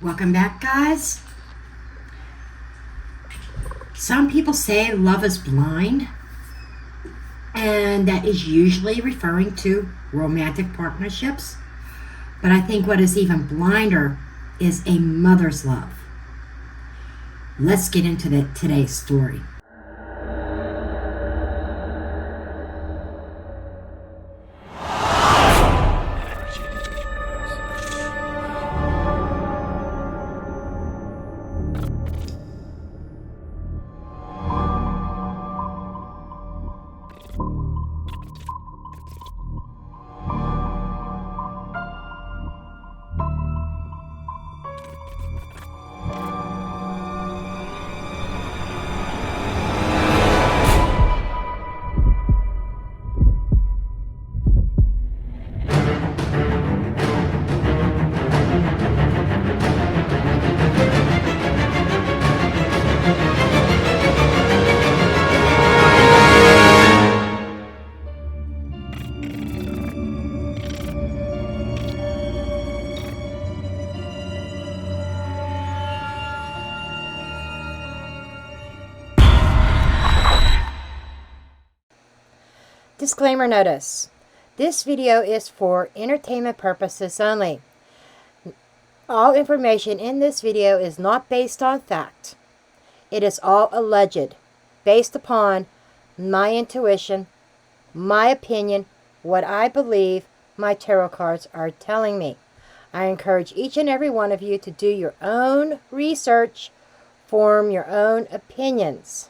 Welcome back, guys. Some people say love is blind, and that is usually referring to romantic partnerships. But I think what is even blinder is a mother's love. Let's get into today's story. Disclaimer notice. This video is for entertainment purposes only. All information in this video is not based on fact. It is all alleged, based upon my intuition, my opinion, what I believe my tarot cards are telling me. I encourage each and every one of you to do your own research, form your own opinions.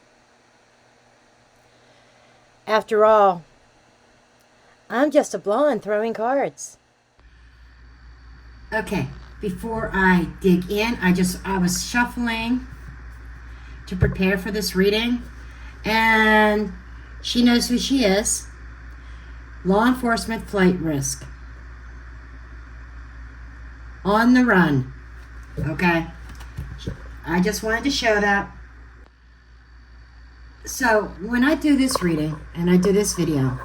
After all, I'm just a blonde throwing cards. Okay, before I dig in, I was shuffling to prepare for this reading, and she knows who she is. Law enforcement flight risk. On the run. Okay. I just wanted to show that. So, when I do this reading, and I do this video,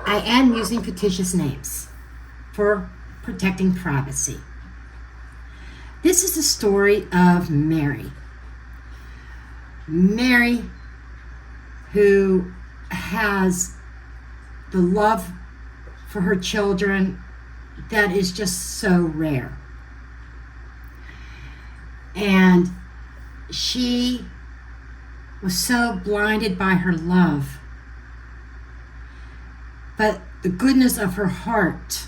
I am using fictitious names for protecting privacy. This is the story of Mary. Mary, who has the love for her children that is just so rare. And she was so blinded by her love. But the goodness of her heart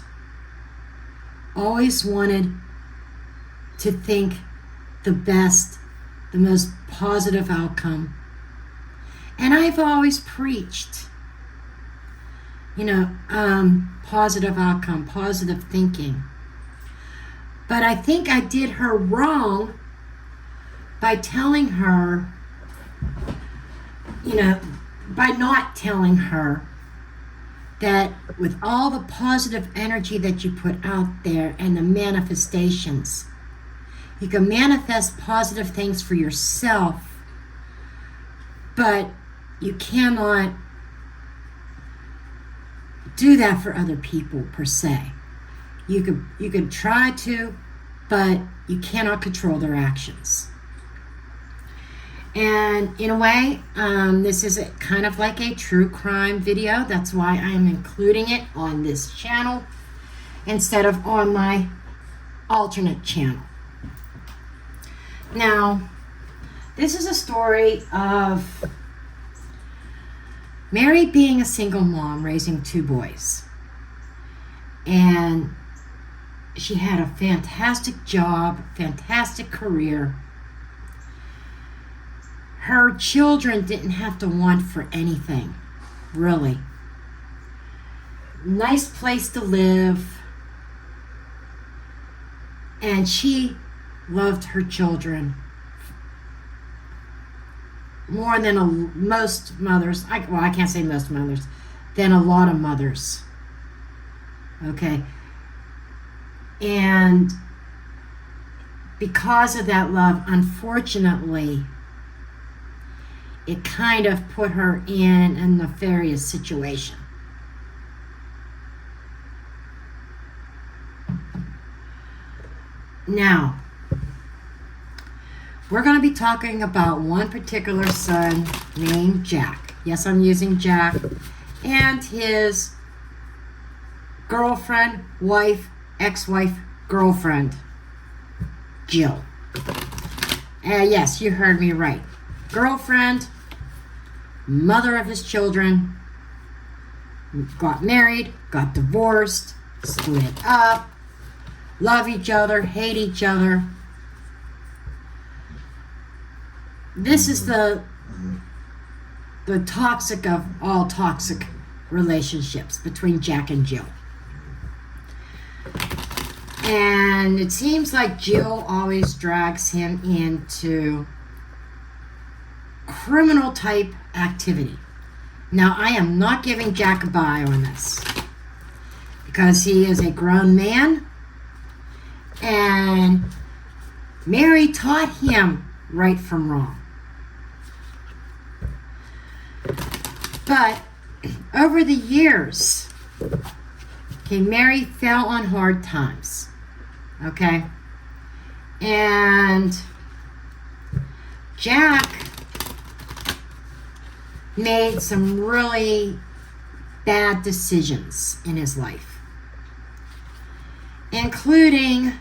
always wanted to think the best, the most positive outcome. And I've always preached, positive outcome, positive thinking. But I think I did her wrong by telling her, by not telling her that with all the positive energy that you put out there and the manifestations, you can manifest positive things for yourself, but you cannot do that for other people per se. You could try to, but you cannot control their actions. And in a way, this is kind of like a true crime video. That's why I am including it on this channel instead of on my alternate channel. Now, this is a story of Mary being a single mom raising 2 boys. And she had a fantastic job, fantastic career. Her children didn't have to want for anything, really. Nice place to live. And she loved her children more than most mothers. I can't say most mothers, than a lot of mothers. Okay. And because of that love, unfortunately, it kind of put her in a nefarious situation. Now, we're going to be talking about one particular son named Jack. Yes, I'm using Jack. And his girlfriend, wife, ex-wife, girlfriend, Jill. Yes, you heard me right. Girlfriend, mother of his children, got married, got divorced, split up, love each other, hate each other. This is the toxic of all toxic relationships between Jack and Jill. And it seems like Jill always drags him into criminal type activity. Now, I am not giving Jack a buy on this because he is a grown man and Mary taught him right from wrong. But over the years, okay, Mary fell on hard times. Okay? And Jack made some really bad decisions in his life, including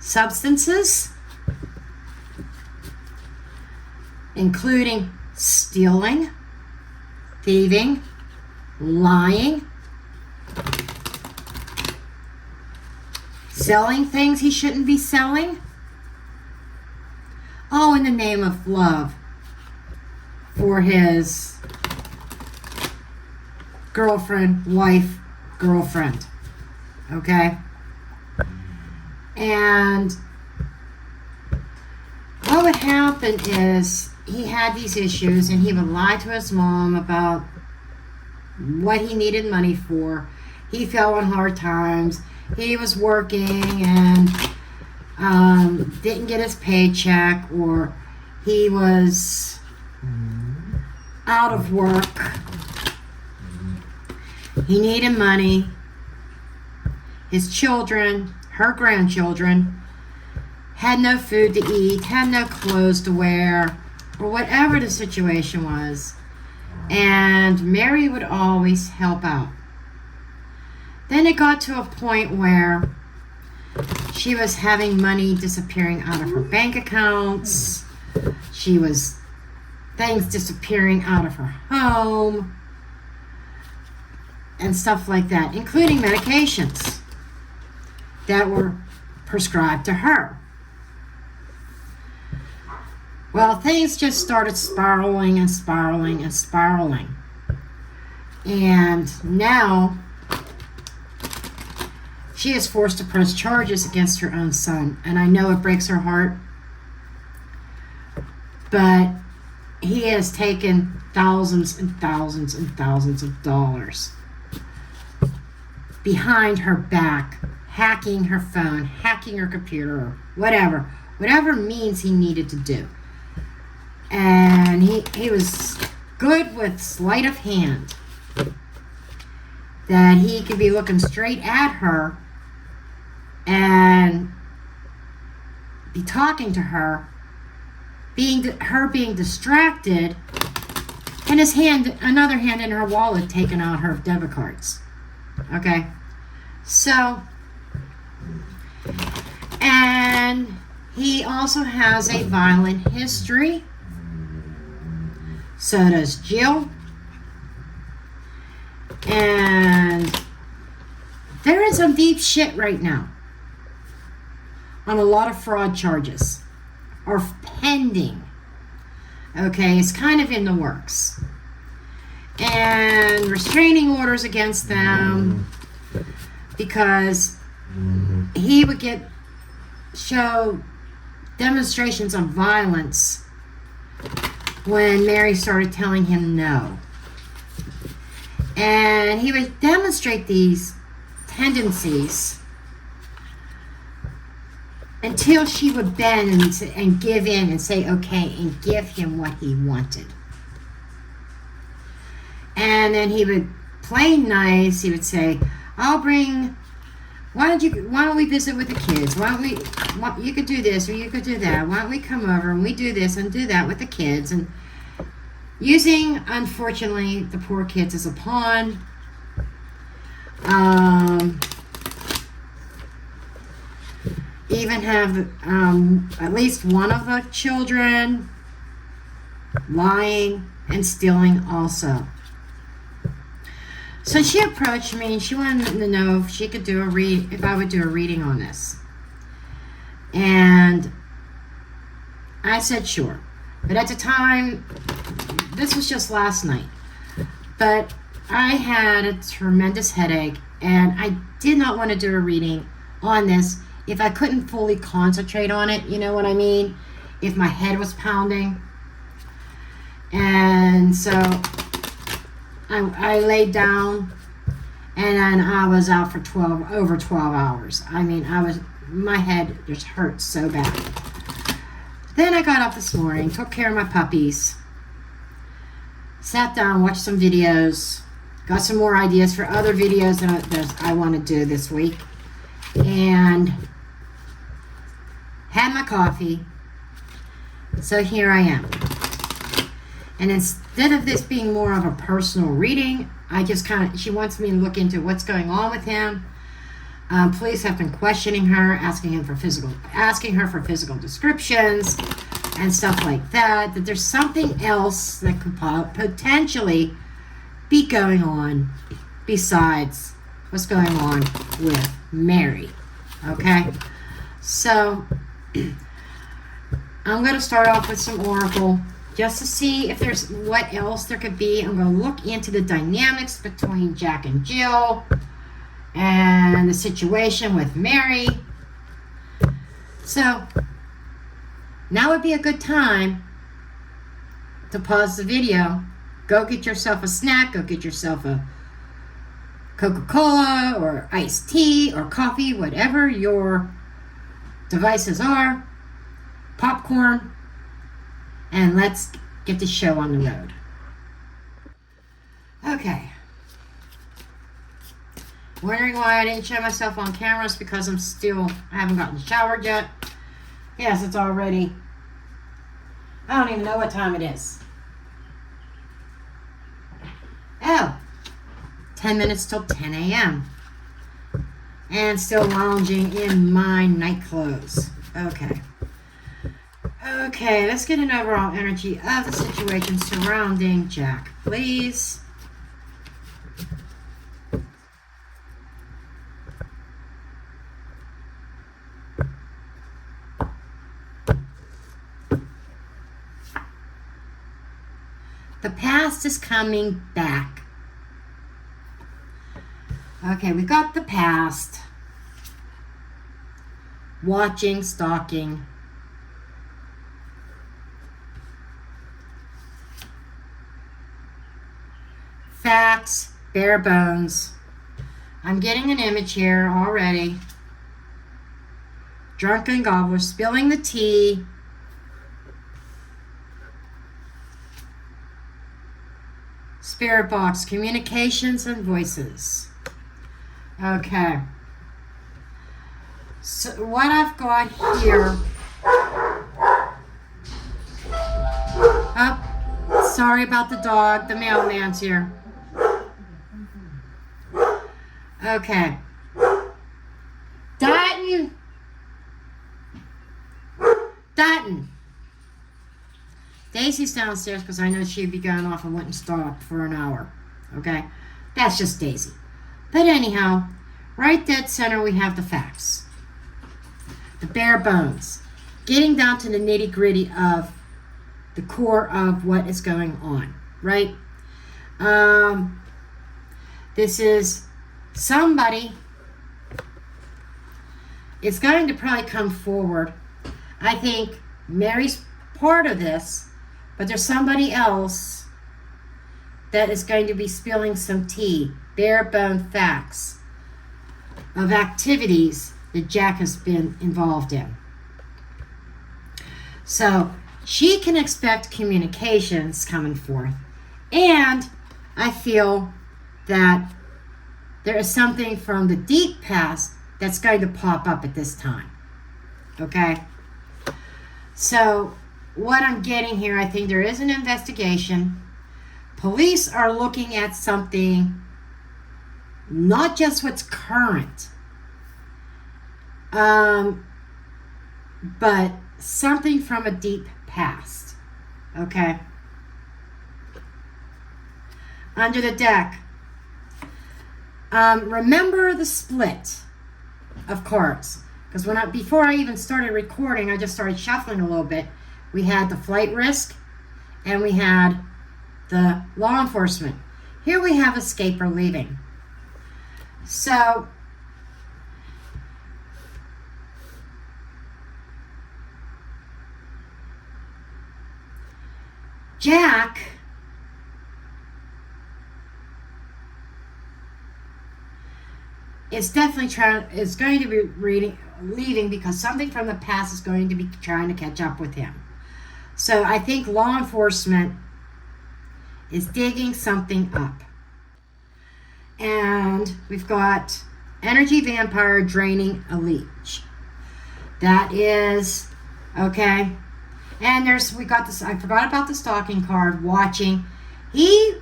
substances, including stealing, thieving, lying, selling things he shouldn't be selling, all in the name of love for his girlfriend, wife, girlfriend. Okay? And what would happen is he had these issues and he would lie to his mom about what he needed money for. He fell on hard times. He was working and didn't get his paycheck, or he was out of work. He needed money. His children, her grandchildren, had no food to eat, had no clothes to wear, or whatever the situation was. And Mary would always help out. Then it got to a point where she was having money disappearing out of her bank accounts. She was things disappearing out of her home and stuff like that, including medications that were prescribed to her. Well, things just started spiraling and spiraling and spiraling. And now she is forced to press charges against her own son. And I know it breaks her heart, but he has taken thousands and thousands and thousands of dollars behind her back, hacking her phone, hacking her computer, or whatever means he needed to do. And he was good with sleight of hand, that he could be looking straight at her and be talking to her, being distracted, and another hand in her wallet taking out her debit cards. Okay, so, and he also has a violent history. So does Jill. And they're in some deep shit right now on a lot of fraud charges, or pending. Okay, it's kind of in the works. And restraining orders against them because he would show demonstrations of violence when Mary started telling him no. And he would demonstrate these tendencies until she would bend and give in and say okay and give him what he wanted. And then he would play nice. He would say, I'll bring why don't we visit with the kids? You could do this or you could do that. Why don't we come over and we do this and do that with the kids? And using, unfortunately, the poor kids as a pawn. Even have at least one of the children lying and stealing also. So she approached me and she wanted to know if she could do if I would do a reading on this. And I said sure. But at the time, this was just last night, but I had a tremendous headache and I did not want to do a reading on this if I couldn't fully concentrate on it, you know what I mean? If my head was pounding. And so I laid down and then I was out for over 12 hours. I mean, my head just hurt so bad. Then I got up this morning, took care of my puppies, sat down, watched some videos, got some more ideas for other videos that I want to do this week, and had my coffee. So here I am. And instead of this being more of a personal reading, she wants me to look into what's going on with him. Police have been questioning her, asking her for physical descriptions and stuff like that. That there's something else that could potentially be going on besides what's going on with Mary. Okay, so I'm going to start off with some oracle just to see if there's what else there could be. I'm going to look into the dynamics between Jack and Jill and the situation with Mary. So now would be a good time to pause the video, go get yourself a snack, go get yourself a Coca-Cola or iced tea or coffee, whatever your devices are, popcorn, and let's get the show on the road. Okay. Wondering why I didn't show myself on camera? It's because I haven't gotten showered yet. Yes, it's already, I don't even know what time it is. Oh, 10 minutes till 10 a.m. And still lounging in my night clothes. Okay, let's get an overall energy of the situation surrounding Jack, please. The past is coming back. Okay, we got the past. Watching, stalking. Facts, bare bones. I'm getting an image here already. Drunken gobbler, spilling the tea. Spirit box, communications and voices. Okay. So what I've got here. Oh, sorry about the dog. The mailman's here. Okay. Dutton. Daisy's downstairs because I know she'd be going off and wouldn't stop for an hour. Okay? That's just Daisy. But anyhow, right dead center we have the facts. The bare bones. Getting down to the nitty gritty of the core of what is going on. Right? This is somebody. It's going to probably come forward. I think Mary's part of this, but there's somebody else that is going to be spilling some tea, bare bone facts of activities that Jack has been involved in. So she can expect communications coming forth. And I feel that there is something from the deep past that's going to pop up at this time. Okay? So, what I'm getting here, I think there is an investigation. Police are looking at something, not just what's current, but something from a deep past. Okay? Under the deck. Remember the split of cards. Because before I even started recording, I just started shuffling a little bit. We had the flight risk, and we had the law enforcement. Here we have escape or leaving. So, Jack is definitely going to be leaving because something from the past is going to be trying to catch up with him. So I think law enforcement is digging something up. And we've got energy vampire draining a leech. That is okay. And we got this. I forgot about the stalking card. Watching. He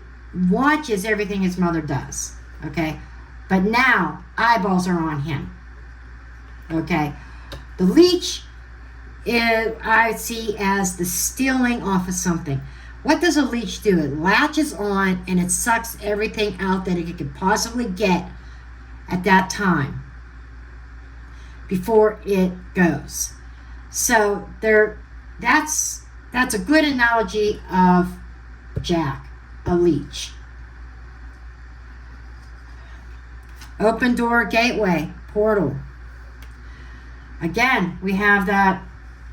watches everything his mother does. Okay. But now eyeballs are on him. Okay. The leech I see as the stealing off of something. What does a leech do? It latches on and it sucks everything out that it could possibly get at that time before it goes. So that's a good analogy of Jack, a leech. Open door, gateway, portal. Again, we have that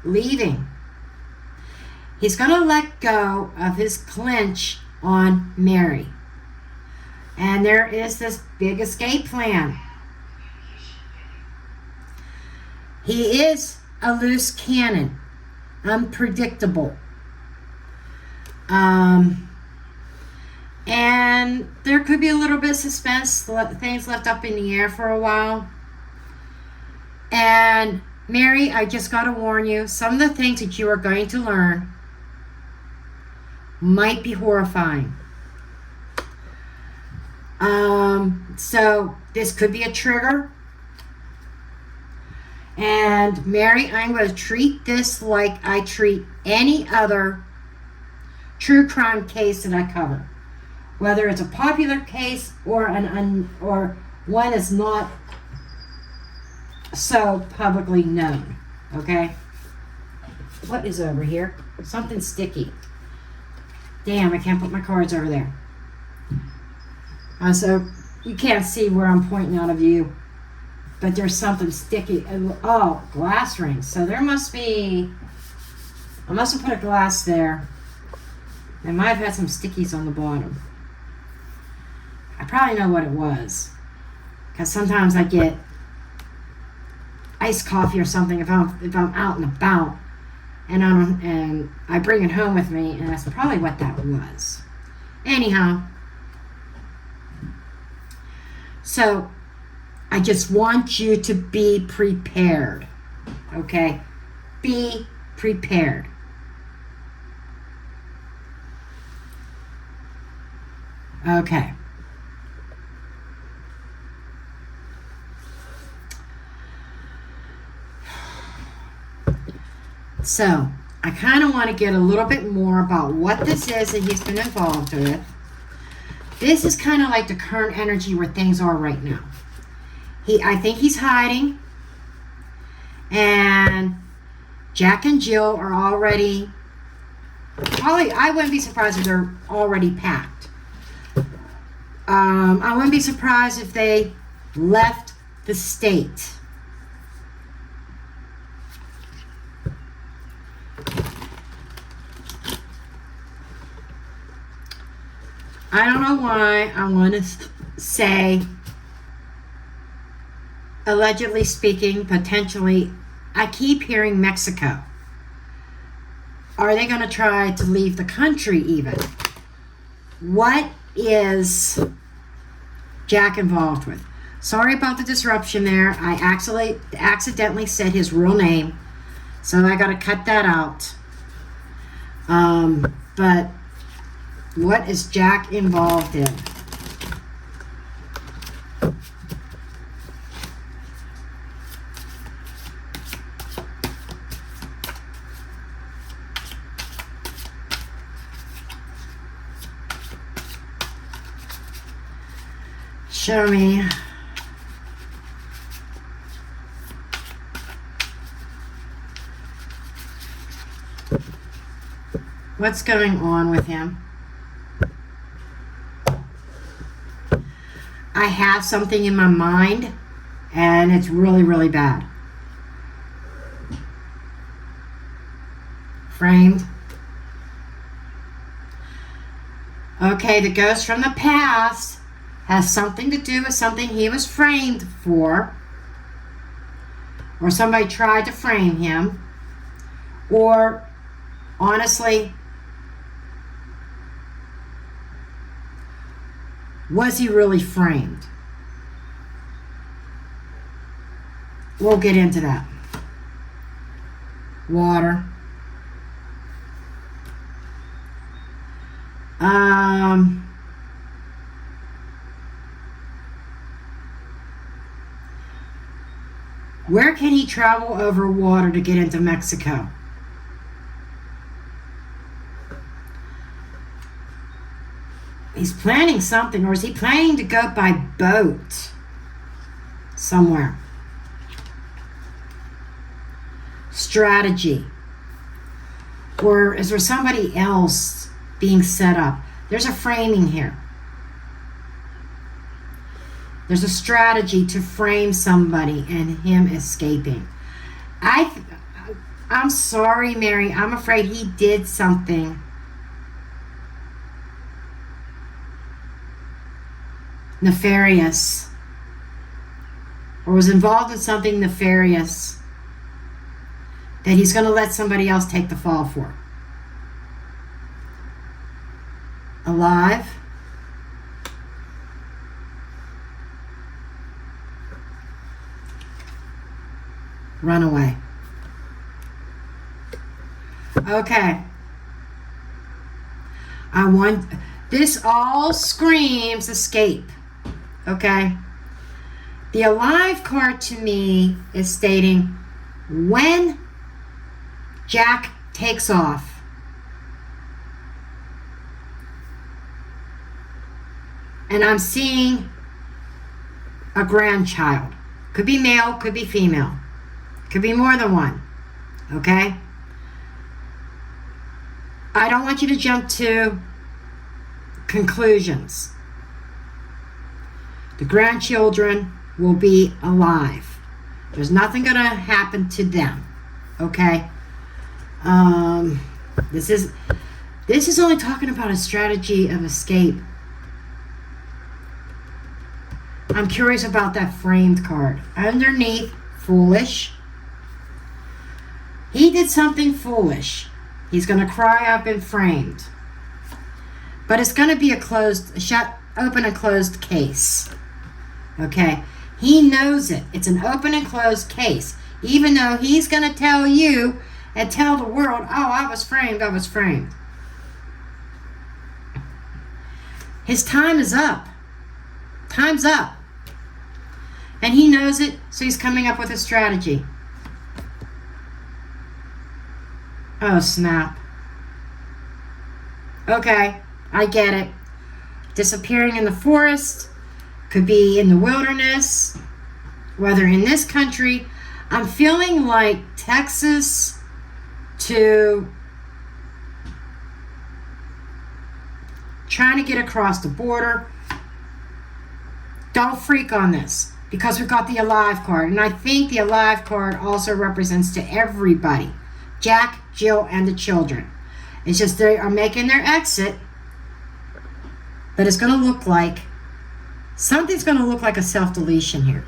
leaving. He's going to let go of his clinch on Mary. And there is this big escape plan. He is a loose cannon, unpredictable. And there could be a little bit of suspense, things left up in the air for a while. And Mary, I just got to warn you, some of the things that you are going to learn might be horrifying. So this could be a trigger. And Mary, I'm going to treat this like I treat any other true crime case that I cover. Whether it's a popular case or or one that's not so publicly known. Okay? What is over here? Something sticky. Damn, I can't put my cards over there. So you can't see where I'm pointing out of view. But there's something sticky. Oh, glass rings. So there must be... I must have put a glass there. I might have had some stickies on the bottom. I probably know what it was. Because sometimes I get iced coffee or something if I'm out and about. And I bring it home with me. And that's probably what that was. Anyhow. So... I just want you to be prepared. Okay? Be prepared. Okay. So, I kind of want to get a little bit more about what this is that he's been involved with. This is kind of like the current energy where things are right now. I think he's hiding, and Jack and Jill are already, probably, I wouldn't be surprised if they're already packed. I wouldn't be surprised if they left the state. I don't know why I want to say allegedly speaking, potentially, I keep hearing Mexico. Are they going to try to leave the country even? What is Jack involved with? Sorry about the disruption there. I accidentally said his real name, so I got to cut that out. But what is Jack involved in? Show me. What's going on with him? I have something in my mind, and it's really, really bad. Framed. Okay, the ghost from the past has something to do with something he was framed for, or somebody tried to frame him, or honestly, was he really framed? We'll get into that. Water. Where can he travel over water to get into Mexico? He's planning something, or is he planning to go by boat somewhere? Strategy. Or is there somebody else being set up? There's a framing here. There's a strategy to frame somebody and him escaping. I'm sorry, Mary. I'm afraid he did something nefarious, or was involved in something nefarious that he's going to let somebody else take the fall for. Alive. Runaway. Okay. This all screams escape. Okay. The alive card to me is stating when Jack takes off, and I'm seeing a grandchild. Could be male, could be female. Could be more than one. Okay? I don't want you to jump to conclusions. The grandchildren will be alive. There's nothing going to happen to them. Okay? This is only talking about a strategy of escape. I'm curious about that framed card. Underneath, foolish. He did something foolish. He's going to cry up and framed. But it's going to be a open and closed case. Okay? He knows it. It's an open and closed case. Even though he's going to tell you and tell the world, oh, I was framed, I was framed. His time is up. Time's up. And he knows it, so he's coming up with a strategy. Oh, snap. Okay, I get it. Disappearing in the forest, could be in the wilderness, whether in this country. I'm feeling like Texas to trying to get across the border. Don't freak on this, because we've got the alive card, and I think the alive card also represents to everybody. Jack, Jill, and the children. It's just they are making their exit, but it's going to look like something's going to look like a self-deletion here.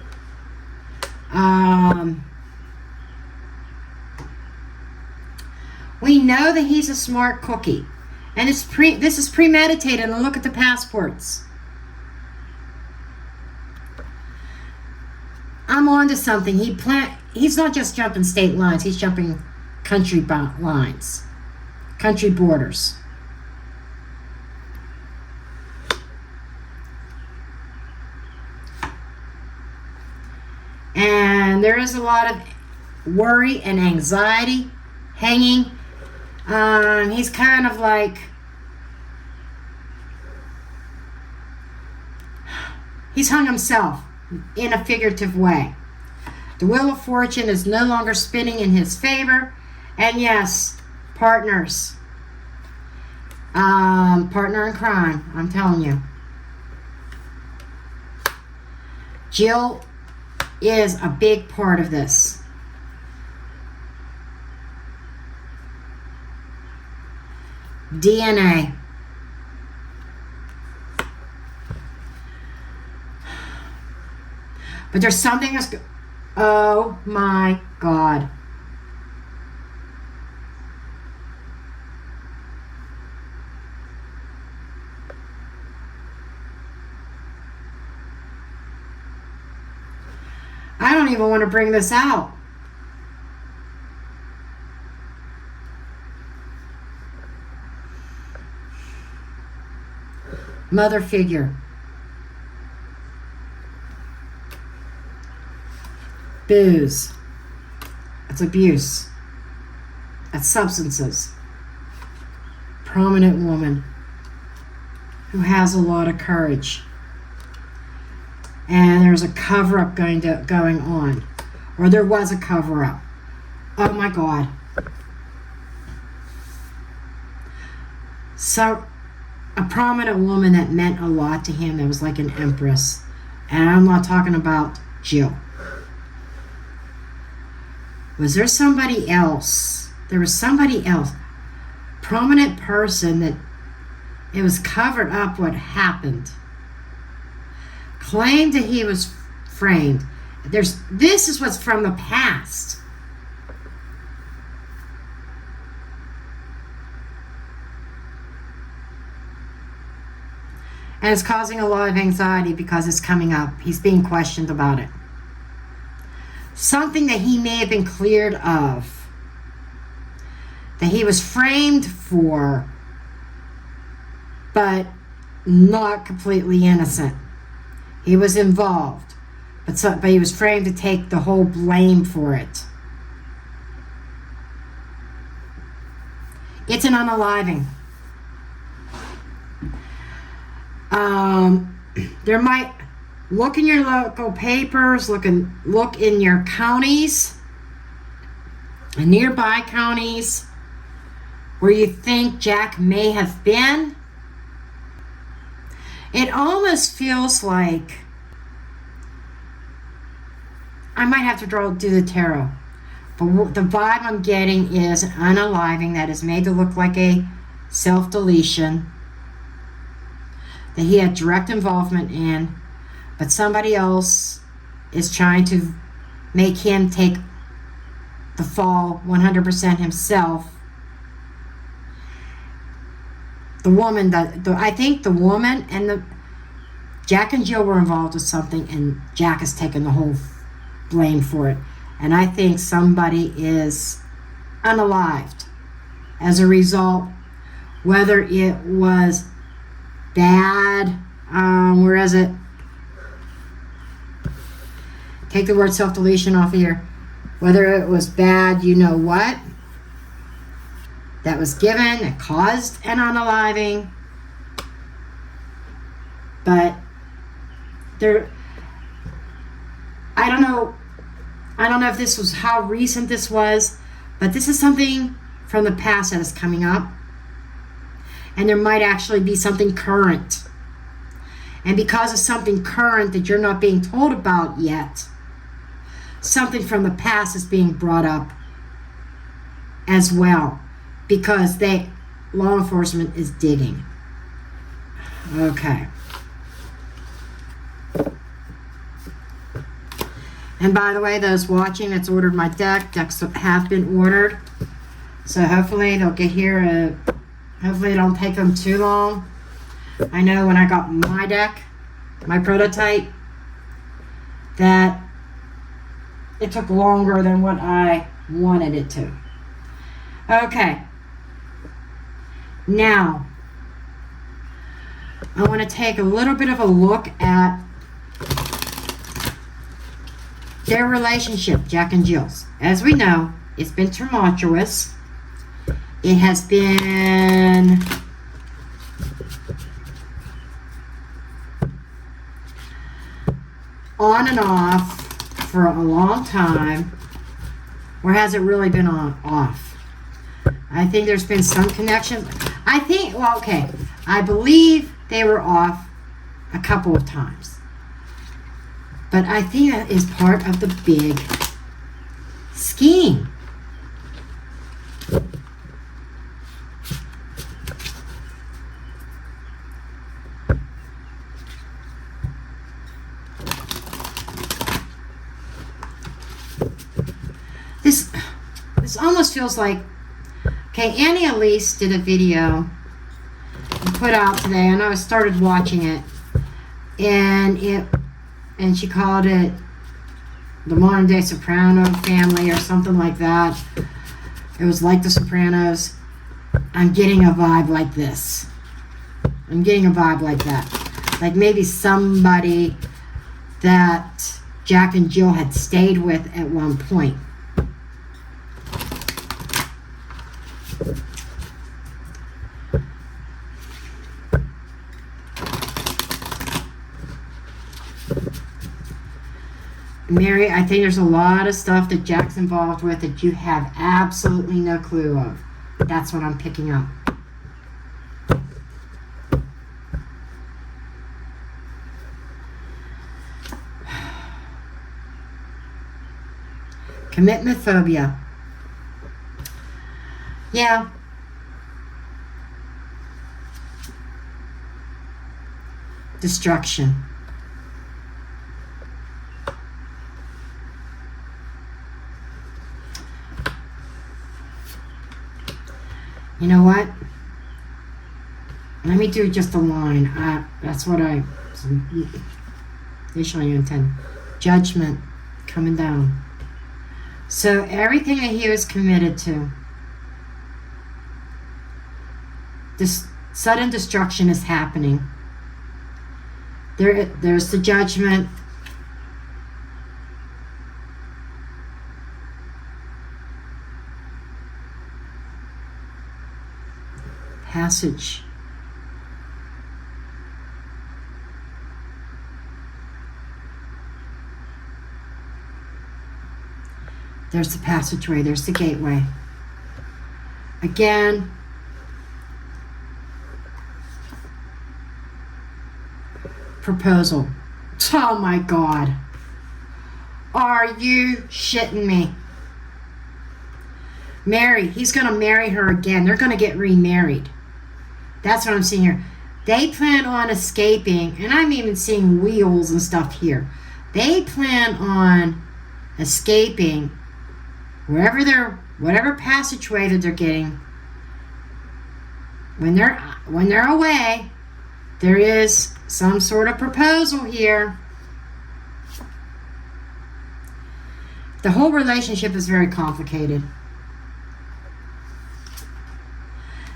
We know that he's a smart cookie, and this is premeditated. And look at the passports. onto something. He's not just jumping state lines. He's jumping country lines, country borders. And there is a lot of worry and anxiety hanging. He's kind of like, he's hung himself in a figurative way. The wheel of fortune is no longer spinning in his favor. And yes, partners. Partner in crime, I'm telling you. Jill is a big part of this. DNA. But there's something that's... Oh my God. I don't even want to bring this out. Mother figure. Booze. It's abuse. It's substances. Prominent woman who has a lot of courage. And there's a cover-up going on. Or there was a cover-up. Oh my God. So, a prominent woman that meant a lot to him, that was like an empress. And I'm not talking about Jill. Was there somebody else? There was somebody else. Prominent person that it was covered up what happened. Claimed that he was framed. This is what's from the past. And it's causing a lot of anxiety because it's coming up. He's being questioned about it. Something that he may have been cleared of. That he was framed for, but not completely innocent. He was involved, but he was framed to take the whole blame for it. It's an unaliving. There might look in your local papers, look in your counties, and nearby counties where you think Jack may have been. It almost feels like I might have to do the tarot, but the vibe I'm getting is an unaliving that is made to look like a self-deletion that he had direct involvement in, but somebody else is trying to make him take the fall 100% himself. The woman I think the woman and Jack and Jill were involved with something, and Jack has taken the whole blame for it. And I think somebody is unalived as a result, whether it was bad, where is it? Take the word self-deletion off of here. Whether it was bad, you know what? That was given, that caused an unaliving. But I don't know if this was how recent this was, but this is something from the past that is coming up. And there might actually be something current. And because of something current that you're not being told about yet, something from the past is being brought up as well. Because law enforcement is digging. Okay. And by the way, those watching that's ordered my decks have been ordered. So hopefully they'll get here. Hopefully it don't take them too long. I know when I got my deck, my prototype, that it took longer than what I wanted it to. Okay. Now, I want to take a little bit of a look at their relationship, Jack and Jill's. As we know, it's been tumultuous. It has been on and off for a long time. Or has it really been on off? I think there's been some connection. I believe they were off a couple of times. But I think that is part of the big scheme. This almost feels like, okay, Annie Elise did a video and put out today, and I started watching it, and she called it the modern day Soprano family or something like that. It was like the Sopranos. I'm getting a vibe like this. I'm getting a vibe like that. Like maybe somebody that Jack and Jill had stayed with at one point. Mary, I think there's a lot of stuff that Jack's involved with that you have absolutely no clue of. That's what I'm picking up. Commitment phobia. Yeah. Destruction. You know what? Let me do just a line. That's what I initially intend. Judgment coming down. So everything that he was committed to, this sudden destruction is happening. There's the judgment. Passage. There's the passageway. There's the gateway. Again, proposal. Oh my God. Are you shitting me? Mary, he's going to marry her again. They're going to get remarried. That's what I'm seeing here. They plan on escaping, and I'm even seeing wheels and stuff here. They plan on escaping whatever passageway that they're getting. When they're away, there is some sort of proposal here. The whole relationship is very complicated.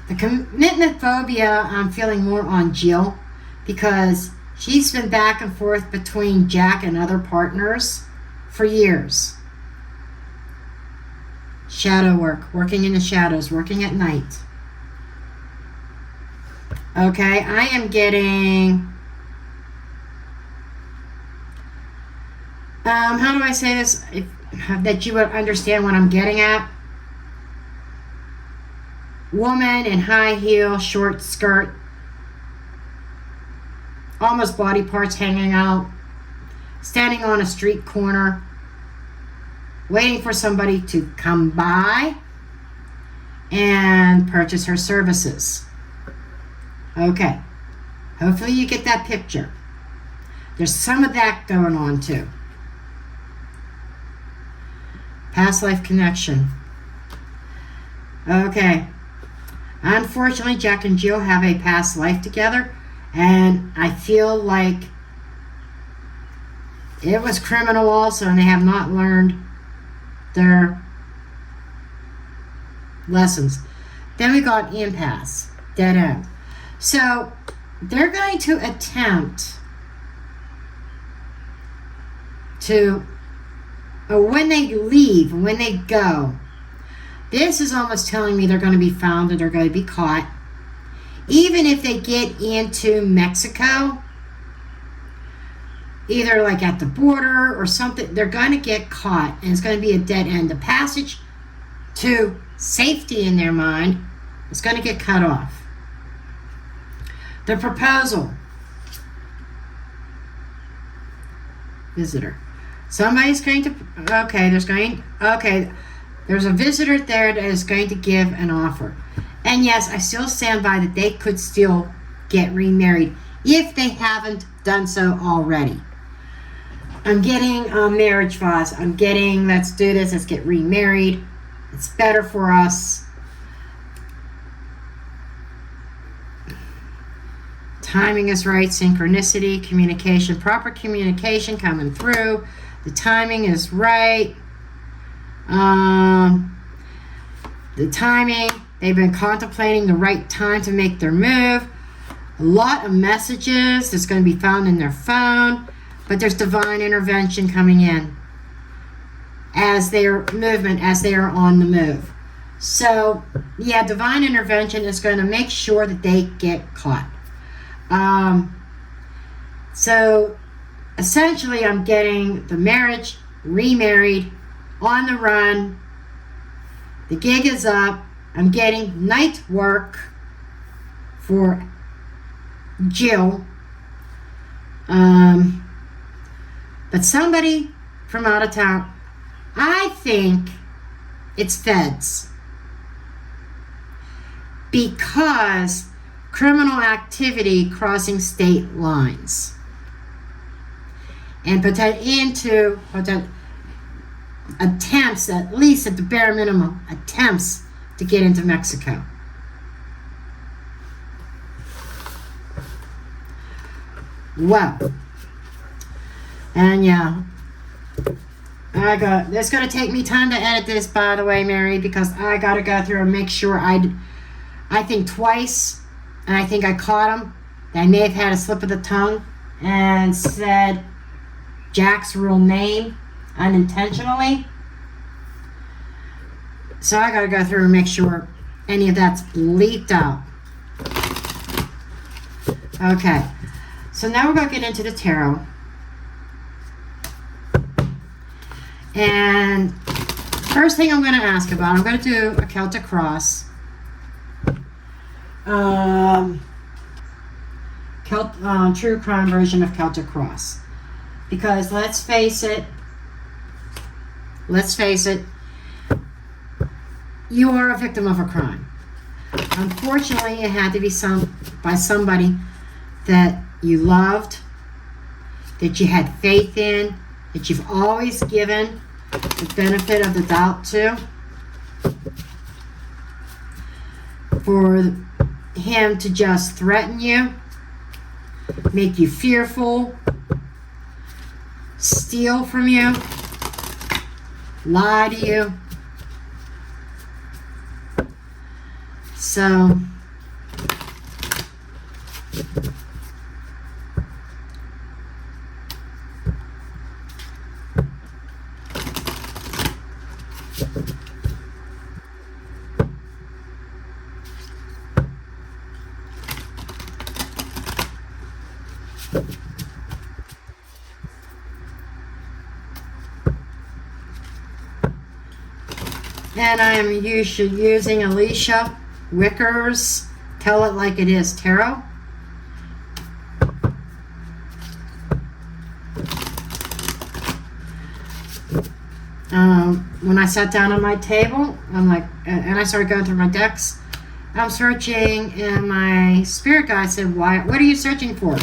The commitment phobia, I'm feeling more on Jill because she's been back and forth between Jack and other partners for years. Shadow work, working in the shadows, working at night. Okay, I am getting, how do I say this, that you would understand what I'm getting at? Woman in high heel, short skirt, almost body parts hanging out, standing on a street corner, waiting for somebody to come by and purchase her services. Okay, hopefully you get that picture. There's some of that going on too. Past life connection. Okay. Unfortunately, Jack and Jill have a past life together, and I feel like it was criminal also, and they have not learned their lessons. Then we got impasse, dead end. So they're going to attempt to, when they leave, when they go, this is almost telling me they're going to be found and they're going to be caught. Even if they get into Mexico, either like at the border or something, they're going to get caught and it's going to be a dead end. The passage to safety in their mind is going to get cut off. The proposal. Visitor. Somebody's going to, there's a visitor there that is going to give an offer. And yes, I still stand by that they could still get remarried if they haven't done so already. I'm getting a marriage vase. I'm getting, let's do this, let's get remarried. It's better for us. Timing is right, synchronicity, communication, proper communication coming through. The timing is right. The timing, they've been contemplating the right time to make their move. A lot of messages that's going to be found in their phone, but there's divine intervention coming in as their movement, as they are on the move. So, yeah, divine intervention is going to make sure that they get caught. So, essentially, I'm getting the marriage, remarried, on the run. The gig is up. I'm getting night work for Jill. But somebody from out of town, I think it's feds. Because criminal activity crossing state lines. And into attempts, at least at the bare minimum, attempts to get into Mexico. Well, and yeah, it's going to take me time to edit this, by the way, Mary, because I got to go through and make sure I think twice, and I think I caught him. I may have had a slip of the tongue and said Jack's real name unintentionally. So I got to go through and make sure any of that's bleeped out. Okay, so now we're going to get into the tarot. And first thing I'm going to ask about, I'm going to do a Celtic cross. True crime version of Celtic cross. Because let's face it, you are a victim of a crime. Unfortunately, it had to be by somebody that you loved, that you had faith in, that you've always given the benefit of the doubt to. For him to just threaten you, make you fearful, steal from you, lie to you. So, and I am using Alicia Wicker's Tell It Like It Is tarot. When I sat down on my table, I'm like, and I started going through my decks. I'm searching, and my spirit guide said, "What are you searching for?"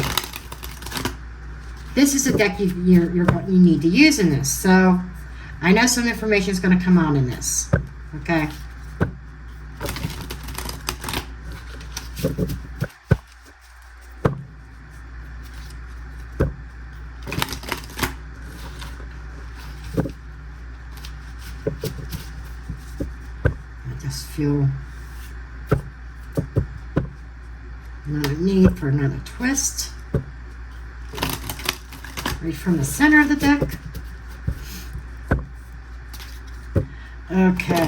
This is a deck you need to use in this. So I know some information is going to come out in this. Okay. Just feel another need for another twist. Right from the center of the deck. Okay.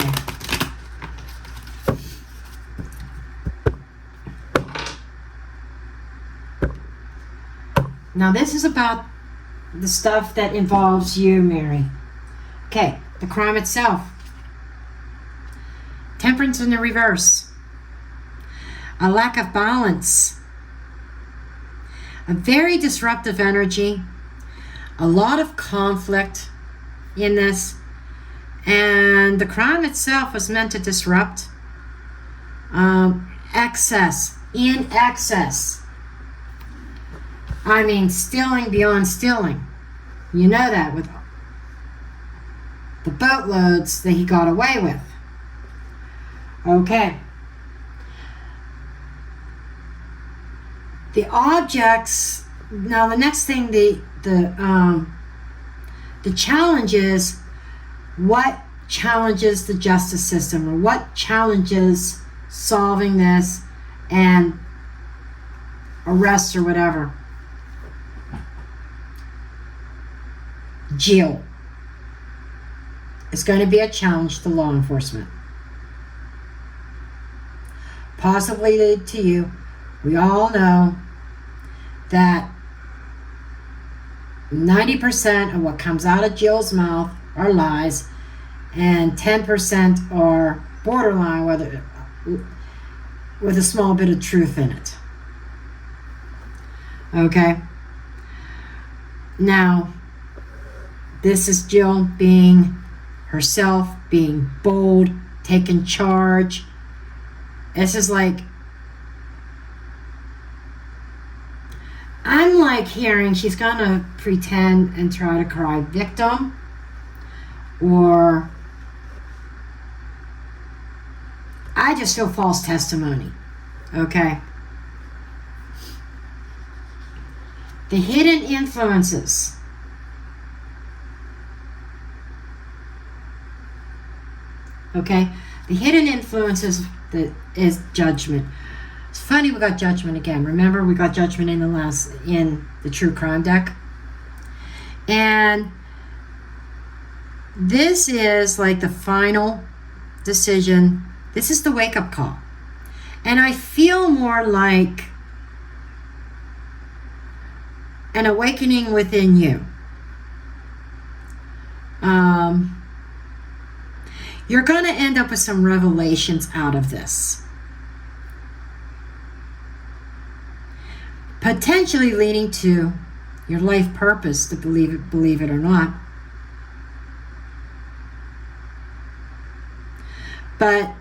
Now this is about the stuff that involves you, Mary. Okay, the crime itself. Temperance in the reverse. A lack of balance. A very disruptive energy. A lot of conflict in this. And the crime itself was meant to disrupt. Excess. In excess. I mean, stealing beyond stealing. You know that with the boatloads that he got away with. Okay. The objects. Now, the next thing, the challenge is what challenges the justice system, or what challenges solving this and arrest or whatever. Jill. It's going to be a challenge to law enforcement. Possibly to you. We all know that 90% of what comes out of Jill's mouth are lies, and 10% are borderline with a small bit of truth in it. Okay? Now, this is Jill being herself, being bold, taking charge. This is like, I'm like hearing she's gonna pretend and try to cry victim, or I just feel false testimony. Okay. The hidden influences. Okay, the hidden influences that is judgment. It's funny we got judgment again. Remember we got judgment in the true crime deck, and this is like the final decision. This is the wake up call, and I feel more like an awakening within you. You're going to end up with some revelations out of this. Potentially leading to your life purpose, to believe it or not. But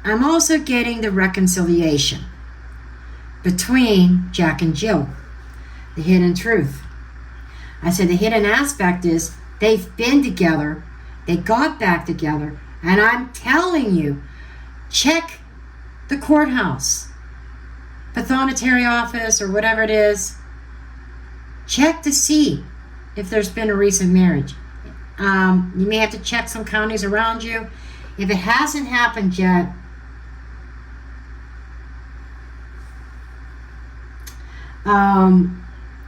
I'm also getting the reconciliation between Jack and Jill. The hidden truth. I said the hidden aspect is they've been together. They got back together, and I'm telling you, check the courthouse, pathonetary office, or whatever it is. Check to see if there's been a recent marriage. You may have to check some counties around you. If it hasn't happened yet,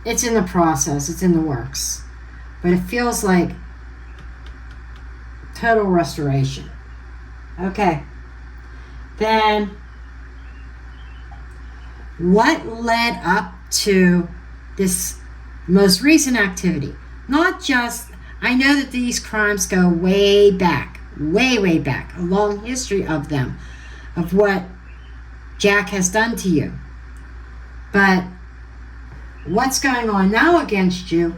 it's in the process. It's in the works. But it feels like total restoration. Okay. Then, what led up to this most recent activity? Not just, I know that these crimes go way back, way back, a long history of them, of what Jack has done to you. But what's going on now against you,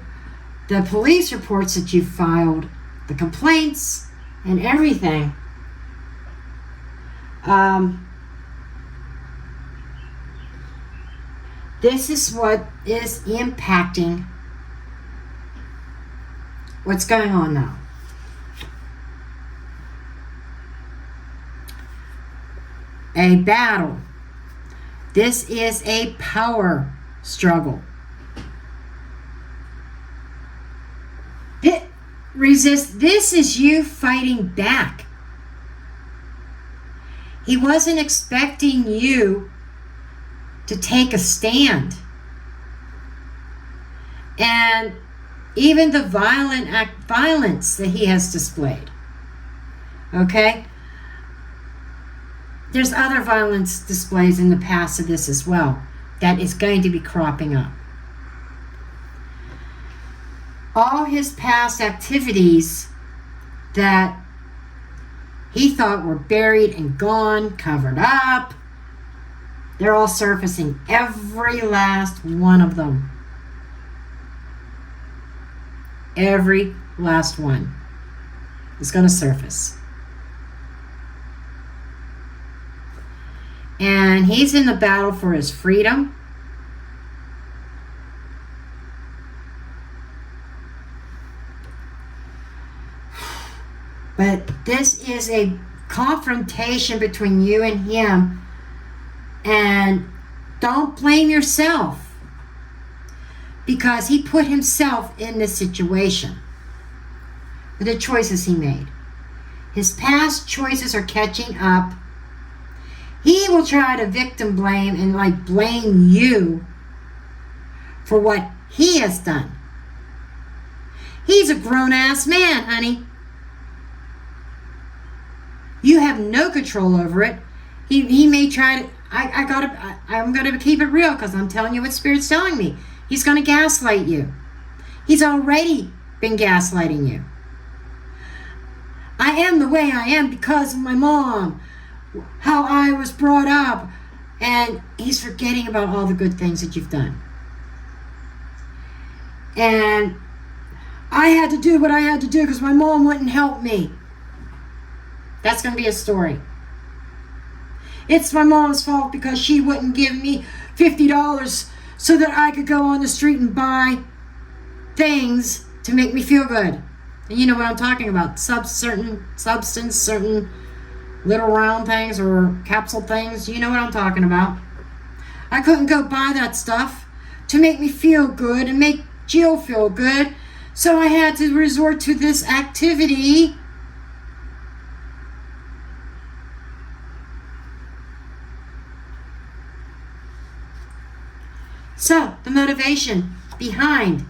the police reports that you filed, the complaints, and everything. This is what is impacting what's going on now. A battle. This is a power struggle. Resist. This is you fighting back. He wasn't expecting you to take a stand. And even the violence that he has displayed. Okay? There's other violence displays in the past of this as well that is going to be cropping up. All his past activities that he thought were buried and gone, covered up, they're all surfacing. Every last one of them. Every last one is going to surface. And he's in the battle for his freedom. But this is a confrontation between you and him. And don't blame yourself, because he put himself in this situation with the choices he made. His past choices are catching up. He will try to victim blame and blame you for what he has done. He's a grown-ass man, honey. You have no control over it. He may try to... I'm going to keep it real, because I'm telling you what Spirit's telling me. He's going to gaslight you. He's already been gaslighting you. I am the way I am because of my mom, how I was brought up. And he's forgetting about all the good things that you've done. And I had to do what I had to do because my mom wouldn't help me. That's going to be a story. It's my mom's fault because she wouldn't give me $50 so that I could go on the street and buy things to make me feel good. And you know what I'm talking about. Certain substance, certain little round things or capsule things. You know what I'm talking about. I couldn't go buy that stuff to make me feel good and make Jill feel good. So I had to resort to this activity. So, the motivation behind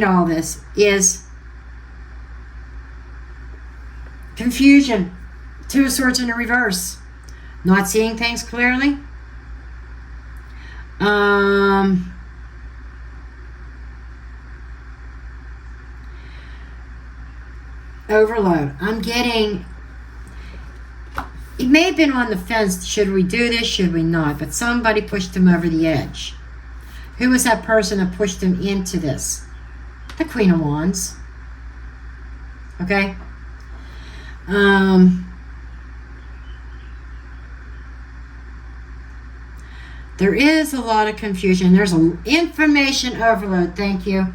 all this is confusion, Two of Swords in a reverse, not seeing things clearly, overload. I'm getting... He may have been on the fence, should we do this, should we not? But somebody pushed him over the edge. Who was that person that pushed him into this? The Queen of Wands. Okay? There is a lot of confusion. There's information overload. Thank you.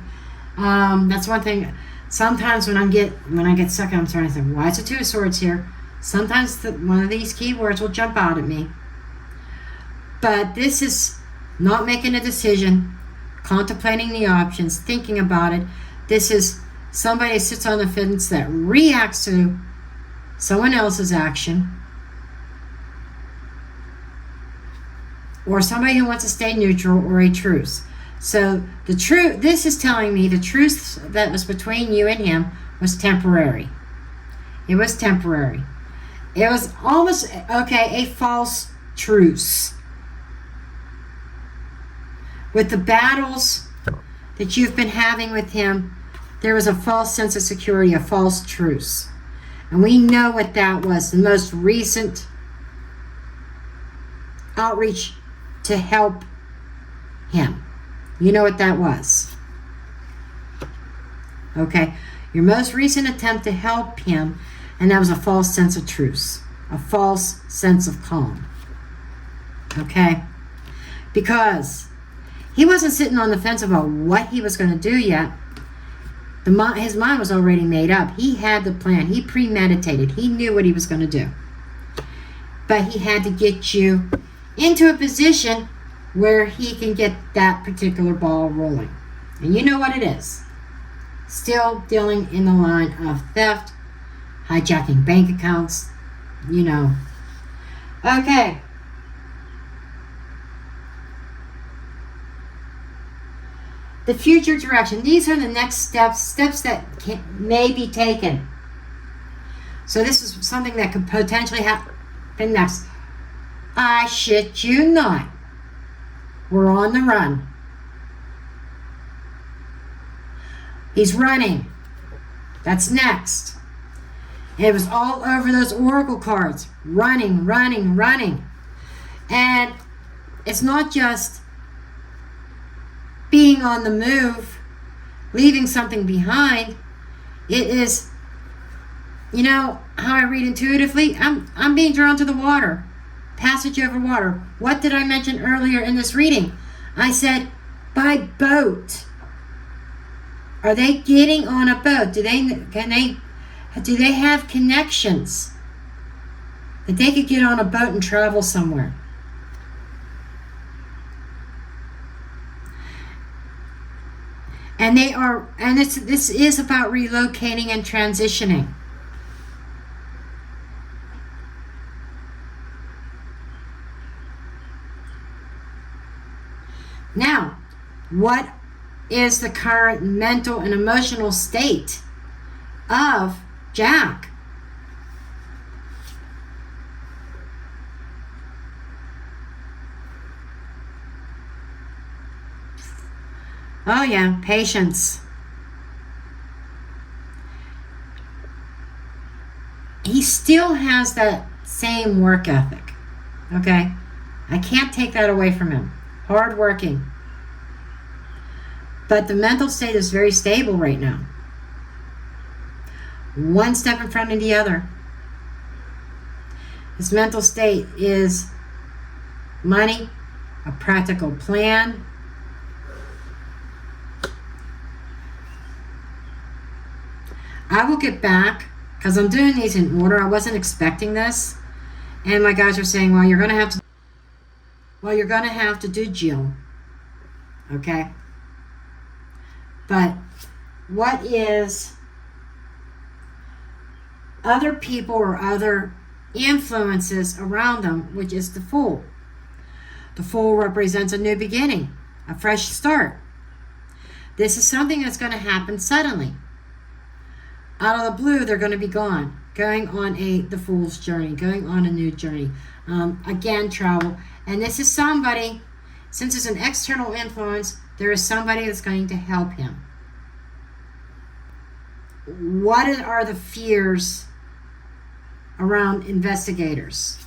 That's one thing. Sometimes when I get stuck, I'm trying to think, why is the Two of Swords here? Sometimes one of these keywords will jump out at me. But this is not making a decision, contemplating the options, thinking about it. This is somebody who sits on the fence that reacts to someone else's action. Or somebody who wants to stay neutral, or a truce. So this is telling me the truce that was between you and him was temporary. It was temporary. It was almost, a false truce. With the battles that you've been having with him, there was a false sense of security, a false truce. And we know what that was. The most recent outreach to help him. You know what that was. Okay. Your most recent attempt to help him, and that was a false sense of truce, a false sense of calm. Okay? Because he wasn't sitting on the fence about what he was going to do yet. His mind was already made up. He had the plan. He premeditated. He knew what he was going to do. But he had to get you into a position where he can get that particular ball rolling. And you know what it is. Still dealing in the line of theft, hijacking bank accounts, you know. Okay. The future direction. These are the next steps that may be taken. So this is something that could potentially happen next. I shit you not. We're on the run. He's running. That's next. It was all over those oracle cards. Running, running, running. And it's not just being on the move, leaving something behind. It is, you know how I read intuitively? I'm being drawn to the water. Passage over water. What did I mention earlier in this reading? I said, by boat. Are they getting on a boat? Do they have connections that they could get on a boat and travel somewhere? And this is about relocating and transitioning. Now, what is the current mental and emotional state of Jack? Oh yeah, patience. He still has that same work ethic. Okay? I can't take that away from him. Hardworking. But the mental state is very stable right now. One step in front of the other. His mental state is money, a practical plan, I will get back, because I'm doing these in order. I wasn't expecting this. And my guys are saying, well, you're going to have to do Jill. Okay? But what is other people or other influences around them, which is the Fool. The Fool represents a new beginning, a fresh start. This is something that's going to happen suddenly. Out of the blue, they're going to be gone, going on the Fool's journey, going on a new journey. Again, travel. And this is somebody, since it's an external influence, there is somebody that's going to help him. What are the fears around investigators?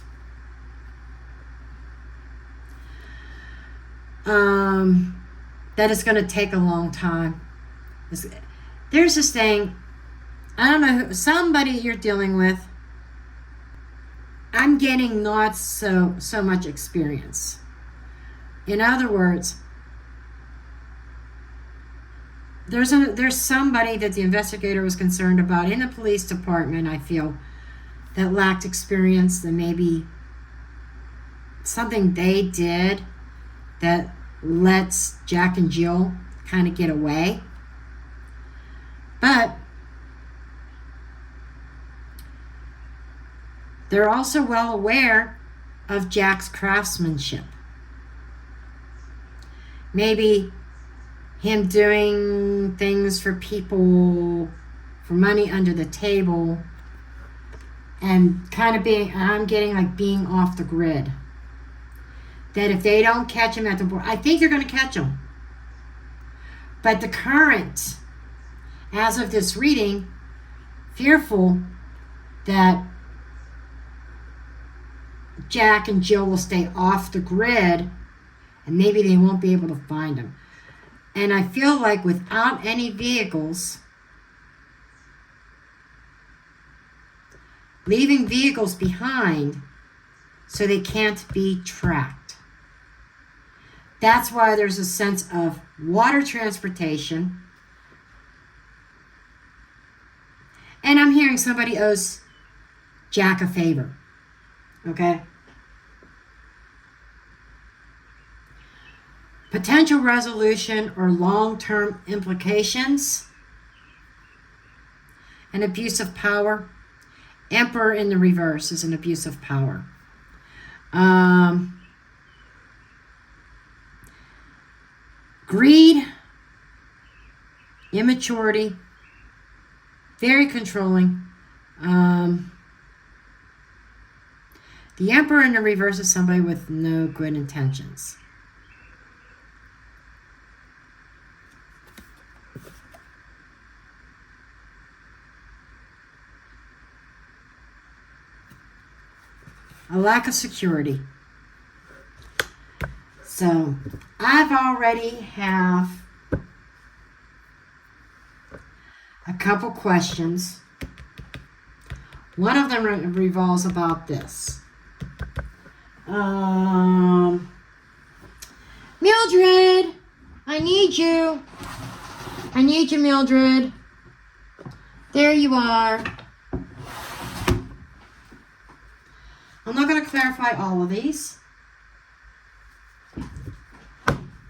That it's going to take a long time. There's this thing, I don't know, somebody you're dealing with, I'm getting not so much experience. In other words, there's somebody that the investigator was concerned about in the police department, I feel, that lacked experience, that maybe something they did that lets Jack and Jill kind of get away. But they're also well aware of Jack's craftsmanship. Maybe him doing things for people for money under the table and kind of I'm getting like being off the grid. That if they don't catch him at the board, I think they're going to catch him. But the current, as of this reading, fearful that Jack and Jill will stay off the grid and maybe they won't be able to find him. And I feel like without any vehicles, leaving vehicles behind so they can't be tracked. That's why there's a sense of water transportation. And I'm hearing somebody owes Jack a favor. Okay? Potential resolution or long-term implications. An abuse of power. Emperor in the reverse is an abuse of power. Greed, immaturity, very controlling. The Emperor in the reverse is somebody with no good intentions. A lack of security. So I've already have a couple questions. One of them revolves about this. Mildred, I need you. I need you, Mildred. There you are. I'm not going to clarify all of these,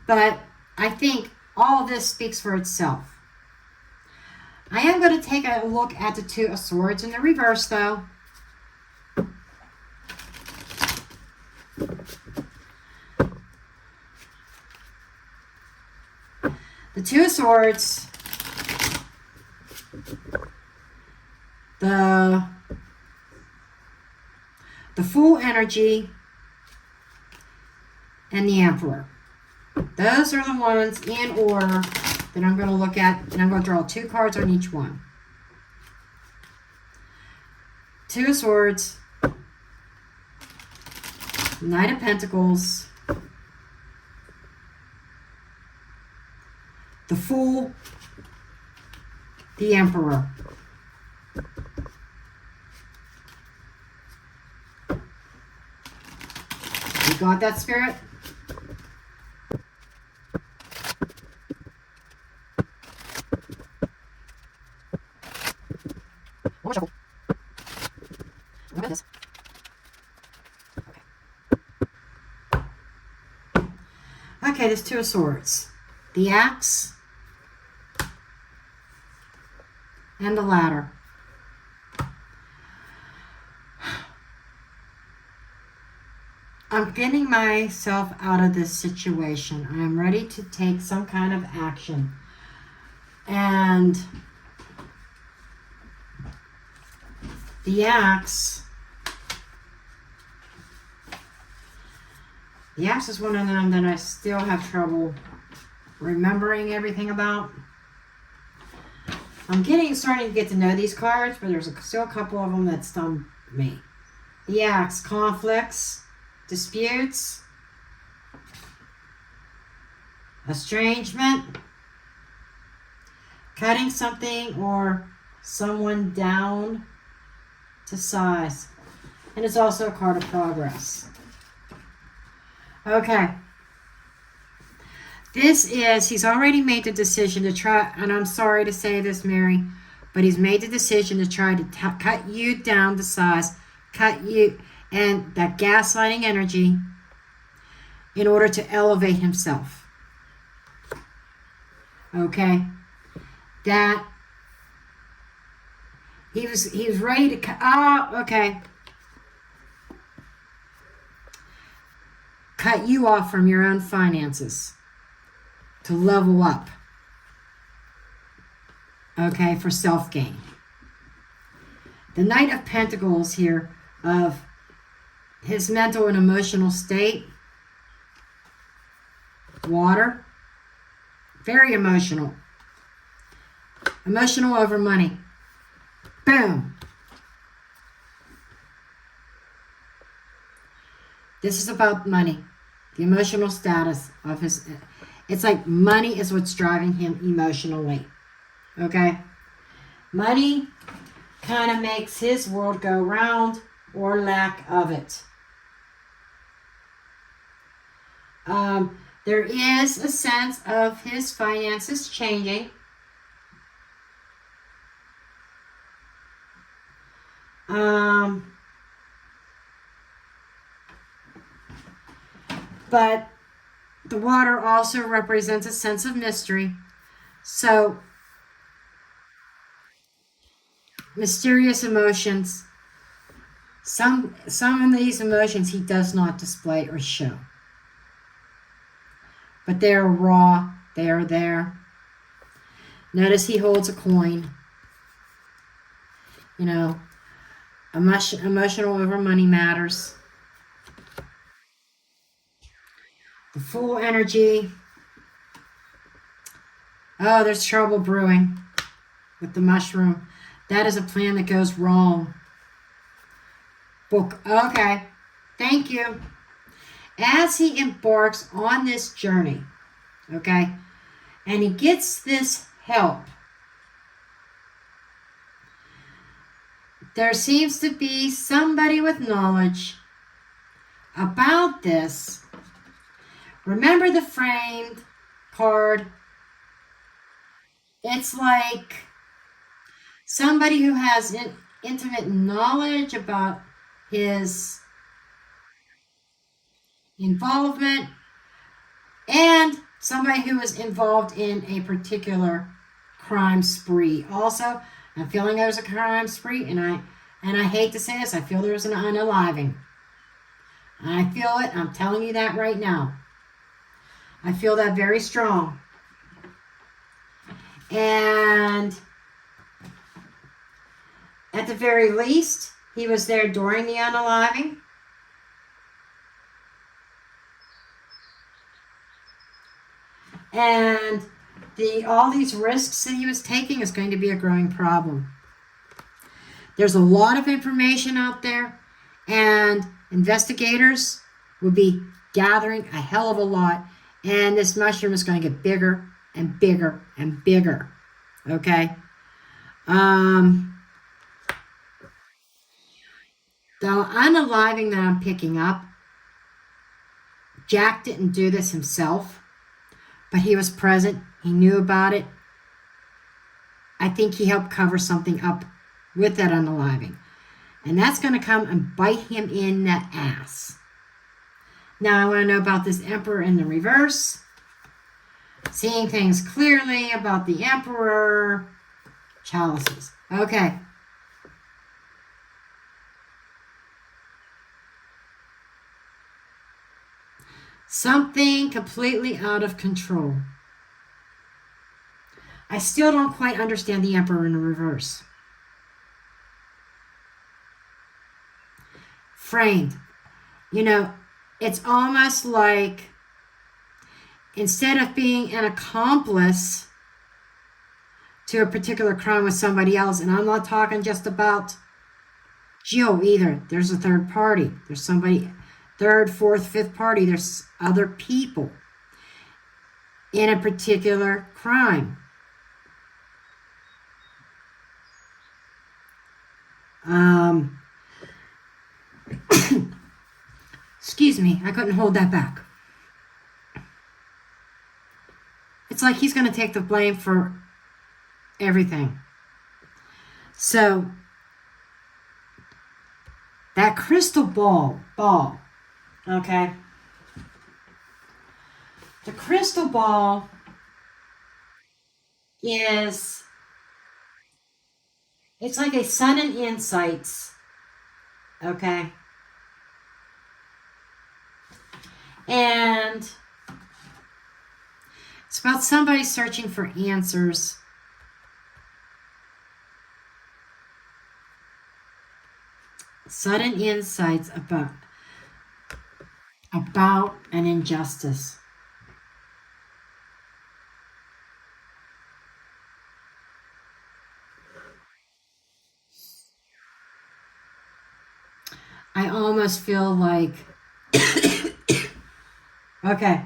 but I think all of this speaks for itself. I am going to take a look at the Two of Swords in the reverse, though. The Two of Swords, the Fool energy, and the Emperor. Those are the ones in order that I'm going to look at, and I'm going to draw 2 cards on each one. Two of Swords, Knight of Pentacles, the Fool, the Emperor. You got that, Spirit? More shuffle. Look at this. Okay, there's Two of Swords. The Axe and the Ladder. I'm getting myself out of this situation. I am ready to take some kind of action. And the Axe. The Axe is one of them that I still have trouble remembering everything about. I'm starting to get to know these cards, but there's still a couple of them that stump me. The Axe, conflicts, disputes, estrangement, cutting something or someone down to size. And it's also a card of progress. Okay. He's already made the decision to try, and I'm sorry to say this, Mary, but he's made the decision to try to cut you down to size, cut you, and that gaslighting energy in order to elevate himself. Okay? That he was ready to cut, okay. Cut you off from your own finances to level up. Okay, for self-gain. The Knight of Pentacles here of his mental and emotional state. Water. Very emotional. Emotional over money. Boom. This is about money. The emotional status of his... It's like money is what's driving him emotionally. Okay? Money kind of makes his world go round or lack of it. There is a sense of his finances changing. But the water also represents a sense of mystery. So, mysterious emotions Some of these emotions he does not display or show. But they are raw. They are there. Notice he holds a coin. You know, emotional over money matters. The Fool energy. Oh, there's trouble brewing with the mushroom. That is a plan that goes wrong. Book. Okay. Thank you. As he embarks on this journey, okay, and he gets this help, there seems to be somebody with knowledge about this. Remember the framed card? It's like somebody who has intimate knowledge about his involvement, and somebody who was involved in a particular crime spree. Also, I'm feeling there's a crime spree, and I hate to say this, I feel there's an unaliving. I feel it. I'm telling you that right now. I feel that very strong. And at the very least, he was there during the unaliving. And all these risks that he was taking is going to be a growing problem. There's a lot of information out there, and investigators will be gathering a hell of a lot, and this mushroom is going to get bigger and bigger and bigger. Okay? The unaliving that I'm picking up, Jack didn't do this himself, but he was present. He knew about it. I think he helped cover something up with that unaliving. And that's going to come and bite him in the ass. Now I want to know about this Emperor in the reverse. Seeing things clearly about the Emperor. Chalices. Okay. Something completely out of control. I still don't quite understand the Emperor in the reverse. Framed. You know, it's almost like instead of being an accomplice to a particular crime with somebody else, and I'm not talking just about Jill either. There's a third party. There's somebody, third, fourth, fifth party. There's other people in a particular crime. Excuse me, I couldn't hold that back. It's like he's going to take the blame for everything. So, that crystal ball, okay? The crystal ball is, it's like a sun and insights, okay? And it's about somebody searching for answers. Sudden insights about an injustice. I almost feel like okay.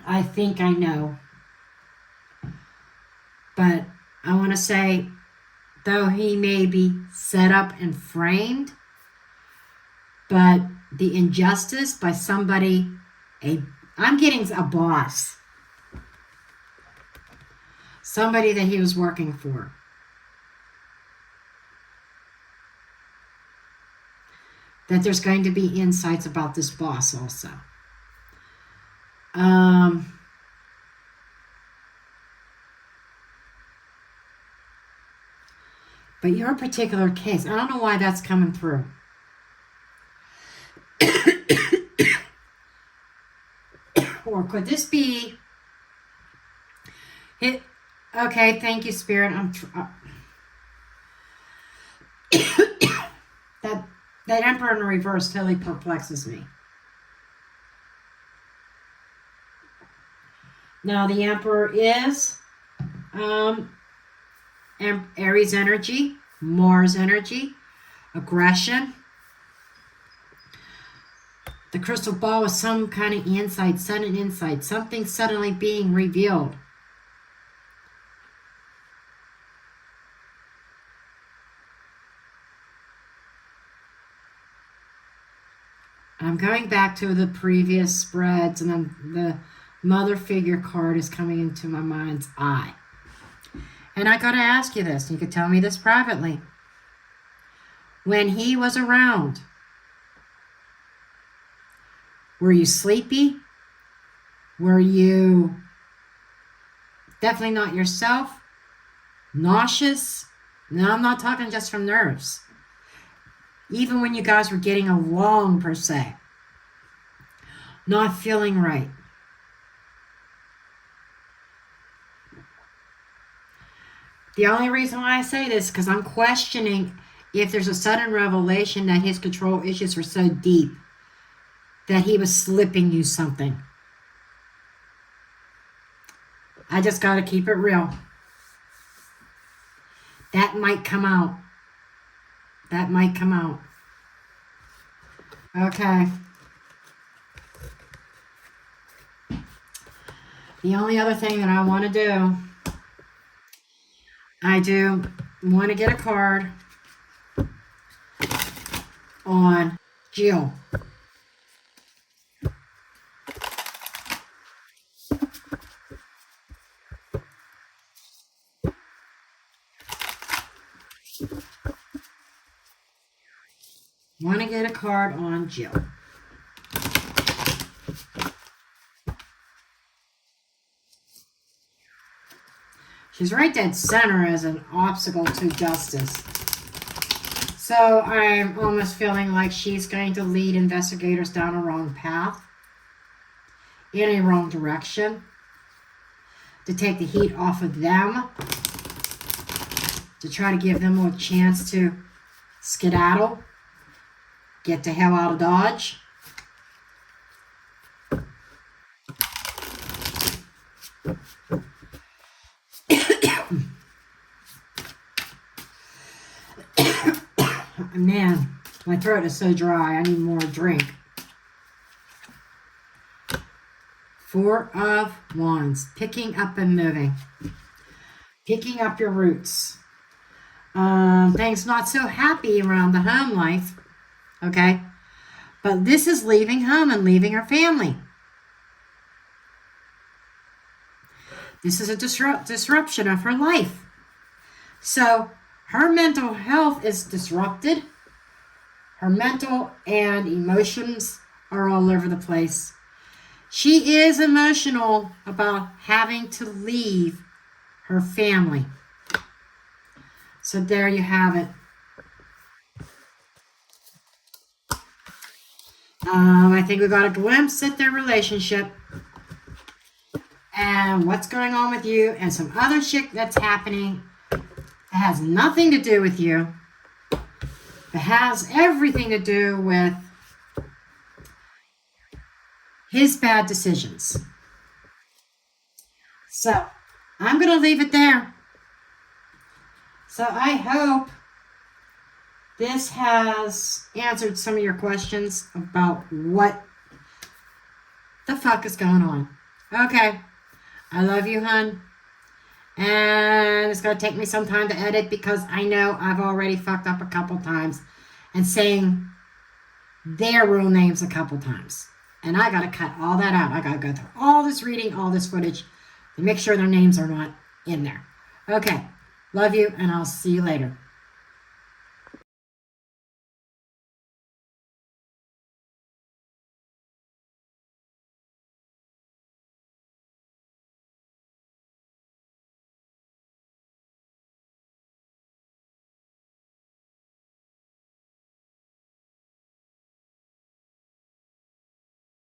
I think I know. But I want to say, though he may be set up and framed, but the injustice by somebody, I'm getting a boss. Somebody that he was working for. That there's going to be insights about this boss also. But your particular case, I don't know why that's coming through. Or could this be it? Okay, thank you, Spirit. That Emperor in reverse totally perplexes me. Now the Emperor is Aries energy, Mars energy, aggression. The crystal ball is some kind of insight, sudden insight, something suddenly being revealed. I'm going back to the previous spreads, and the mother figure card is coming into my mind's eye. And I got to ask you this. You could tell me this privately. When he was around, were you sleepy? Were you definitely not yourself? Nauseous? No, I'm not talking just from nerves. Even when you guys were getting along, per se. Not feeling right. The only reason why I say this is because I'm questioning if there's a sudden revelation that his control issues were so deep that he was slipping you something. I just got to keep it real. That might come out. That might come out. Okay. The only other thing that I want to do, I do want to get a card on Jill. Want to get a card on Jill. She's right dead center as an obstacle to justice. So I'm almost feeling like she's going to lead investigators down a wrong path, in a wrong direction, to take the heat off of them, to try to give them a chance to skedaddle. Get the hell out of Dodge. Man, my throat is so dry. I need more drink. Four of Wands. Picking up and moving. Picking up your roots. Things not so happy around the home life. Okay, but this is leaving home and leaving her family. This is a disruption of her life. So her mental health is disrupted. Her mental and emotions are all over the place. She is emotional about having to leave her family. So there you have it. I think we got a glimpse at their relationship and what's going on with you and some other shit that's happening that has nothing to do with you, but has everything to do with his bad decisions. So I'm going to leave it there. So I hope this has answered some of your questions about what the fuck is going on. Okay. I love you, hun. And it's going to take me some time to edit because I know I've already fucked up a couple times and saying their real names a couple times. And I got to cut all that out. I got to go through all this reading, all this footage to make sure their names are not in there. Okay. Love you, and I'll see you later.